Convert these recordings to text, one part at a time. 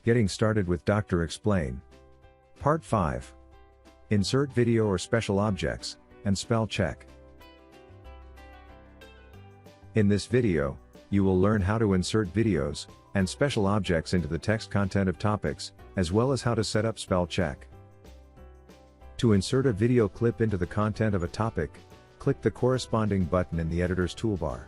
Getting started with Dr. Explain. Part 5. Insert video or special objects, and spell check. In this video, you will learn how to insert videos and special objects into the text content of topics, as well as how to set up spell check. To insert a video clip into the content of a topic, click the corresponding button in the editor's toolbar.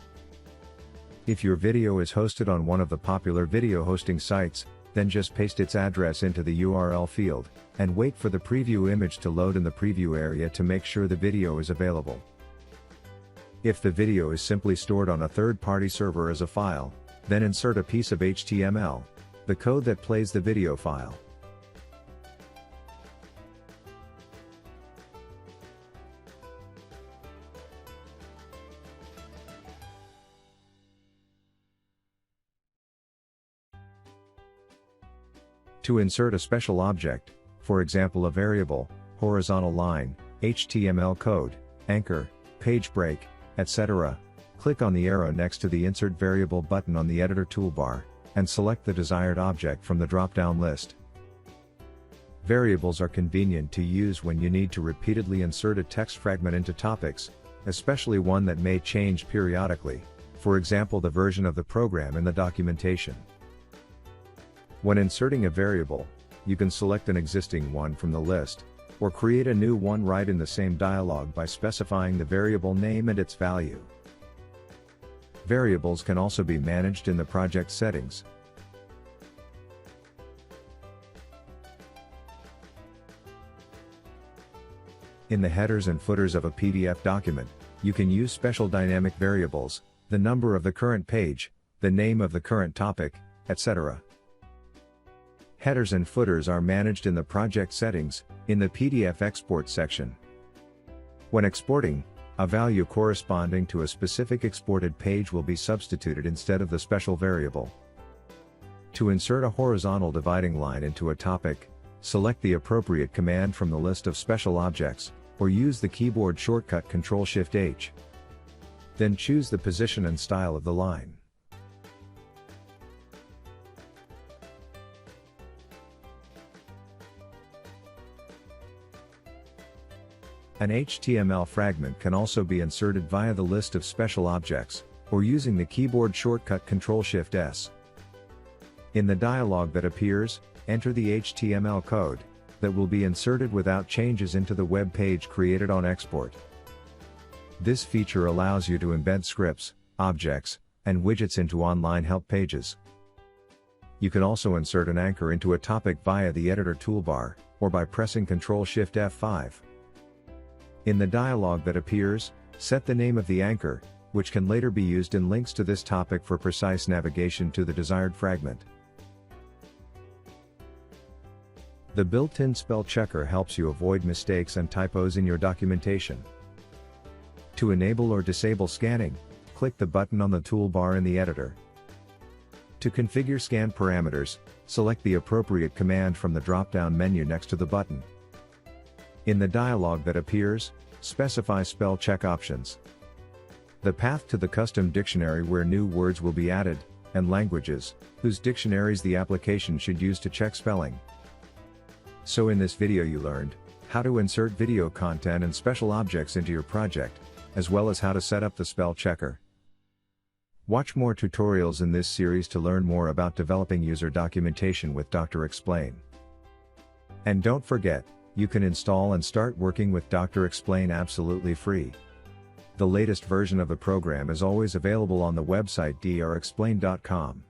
If your video is hosted on one of the popular video hosting sites, then just paste its address into the URL field, and wait for the preview image to load in the preview area to make sure the video is available. If the video is simply stored on a third-party server as a file, then insert a piece of HTML, the code that plays the video file. To insert a special object, for example a variable, horizontal line, HTML code, anchor, page break, etc., click on the arrow next to the Insert Variable button on the editor toolbar, and select the desired object from the drop-down list. Variables are convenient to use when you need to repeatedly insert a text fragment into topics, especially one that may change periodically, for example the version of the program in the documentation. When inserting a variable, you can select an existing one from the list, or create a new one right in the same dialog by specifying the variable name and its value. Variables can also be managed in the project settings. In the headers and footers of a PDF document, you can use special dynamic variables, the number of the current page, the name of the current topic, etc. Headers and footers are managed in the project settings, in the PDF export section. When exporting, a value corresponding to a specific exported page will be substituted instead of the special variable. To insert a horizontal dividing line into a topic, select the appropriate command from the list of special objects, or use the keyboard shortcut Ctrl-Shift-H. Then choose the position and style of the line. An HTML fragment can also be inserted via the list of special objects, or using the keyboard shortcut Ctrl-Shift-S. In the dialog that appears, enter the HTML code that will be inserted without changes into the web page created on export. This feature allows you to embed scripts, objects, and widgets into online help pages. You can also insert an anchor into a topic via the editor toolbar, or by pressing Ctrl-Shift-F5. In the dialog that appears, set the name of the anchor, which can later be used in links to this topic for precise navigation to the desired fragment. The built-in spell checker helps you avoid mistakes and typos in your documentation. To enable or disable scanning, click the button on the toolbar in the editor. To configure scan parameters, select the appropriate command from the drop-down menu next to the button. In the dialog that appears, specify spell check options. The path to the custom dictionary where new words will be added, and languages, whose dictionaries the application should use to check spelling. So in this video you learned how to insert video content and special objects into your project, as well as how to set up the spell checker. Watch more tutorials in this series to learn more about developing user documentation with Dr. Explain. And don't forget, you can install and start working with Dr. Explain absolutely free. The latest version of the program is always available on the website drexplain.com.